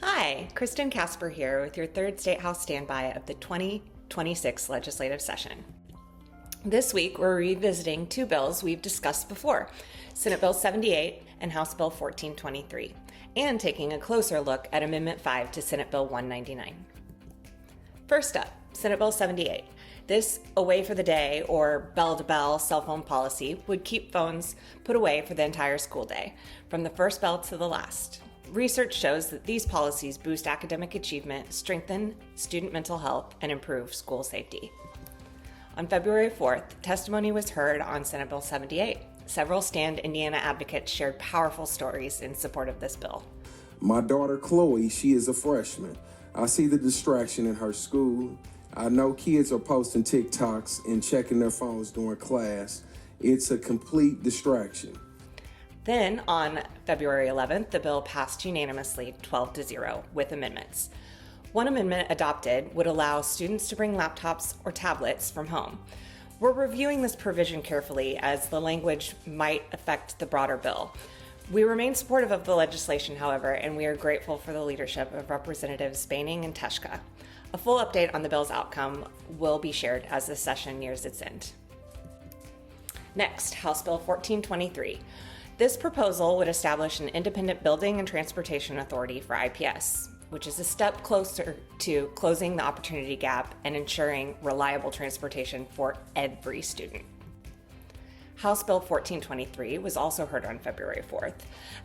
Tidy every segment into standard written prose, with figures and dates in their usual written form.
Hi, Kristen Casper here with your third Statehouse Standby of the 2026 legislative session. This week, we're revisiting two bills we've discussed before, Senate Bill 78 and House Bill 1423, and taking a closer look at Amendment 5 to Senate Bill 199. First up, Senate Bill 78. This away for the day or bell-to-bell cell phone policy would keep phones put away for the entire school day, from the first bell to the last. Research shows that these policies boost academic achievement, strengthen student mental health, and improve school safety. On February 4th, testimony was heard on Senate Bill 78. Several Stand Indiana advocates shared powerful stories in support of this bill. My daughter Chloe, she is a freshman. I see the distraction in her school. I know kids are posting TikToks and checking their phones during class. It's a complete distraction. Then, on February 11th, the bill passed unanimously 12-0 with amendments. One amendment adopted would allow students to bring laptops or tablets from home. We're reviewing this provision carefully as the language might affect the broader bill. We remain supportive of the legislation, however, and we are grateful for the leadership of Representatives Baining and Teshka. A full update on the bill's outcome will be shared as the session nears its end. Next, House Bill 1423. This proposal would establish an independent building and transportation authority for IPS, which is a step closer to closing the opportunity gap and ensuring reliable transportation for every student. House Bill 1423 was also heard on February 4th.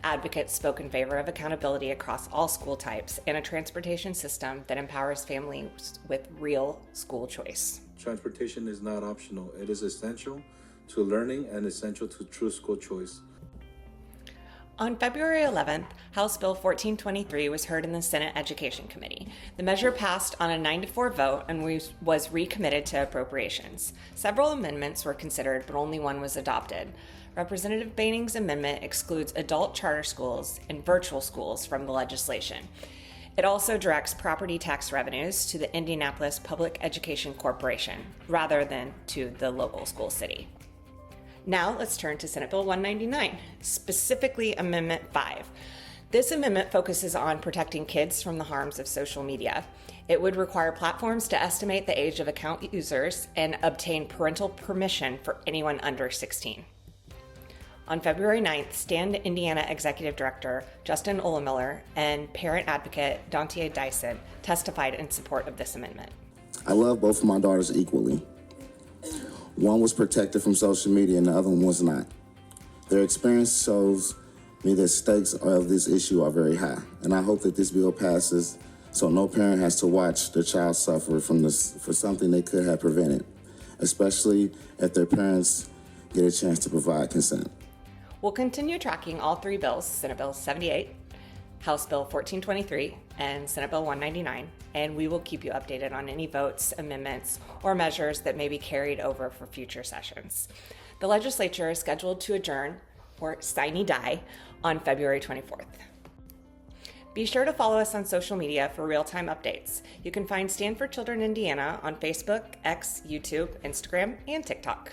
Advocates spoke in favor of accountability across all school types and a transportation system that empowers families with real school choice. Transportation is not optional. It is essential to learning and essential to true school choice. On February 11th, House Bill 1423 was heard in the Senate Education Committee. The measure passed on a 9-4 vote and was recommitted to appropriations. Several amendments were considered, but only one was adopted. Representative Baining's amendment excludes adult charter schools and virtual schools from the legislation. It also directs property tax revenues to the Indianapolis Public Education Corporation rather than to the local school city. Now let's turn to Senate Bill 199, specifically Amendment 5. This amendment focuses on protecting kids from the harms of social media. It would require platforms to estimate the age of account users and obtain parental permission for anyone under 16. On February 9th, Stand Indiana Executive Director Justin Olemiller and parent advocate Dontia Dyson testified in support of this amendment. I love both of my daughters equally. One was protected from social media and the other one was not. Their experience shows me that stakes of this issue are very high, and I hope that this bill passes so no parent has to watch their child suffer for something they could have prevented, especially if their parents get a chance to provide consent. We'll continue tracking all three bills, Senate Bill 78, House Bill 1423, and Senate Bill 199, and we will keep you updated on any votes, amendments, or measures that may be carried over for future sessions. The legislature is scheduled to adjourn, or sine die, on February 24th. Be sure to follow us on social media for real-time updates. You can find Stand for Children Indiana on Facebook, X, YouTube, Instagram, and TikTok.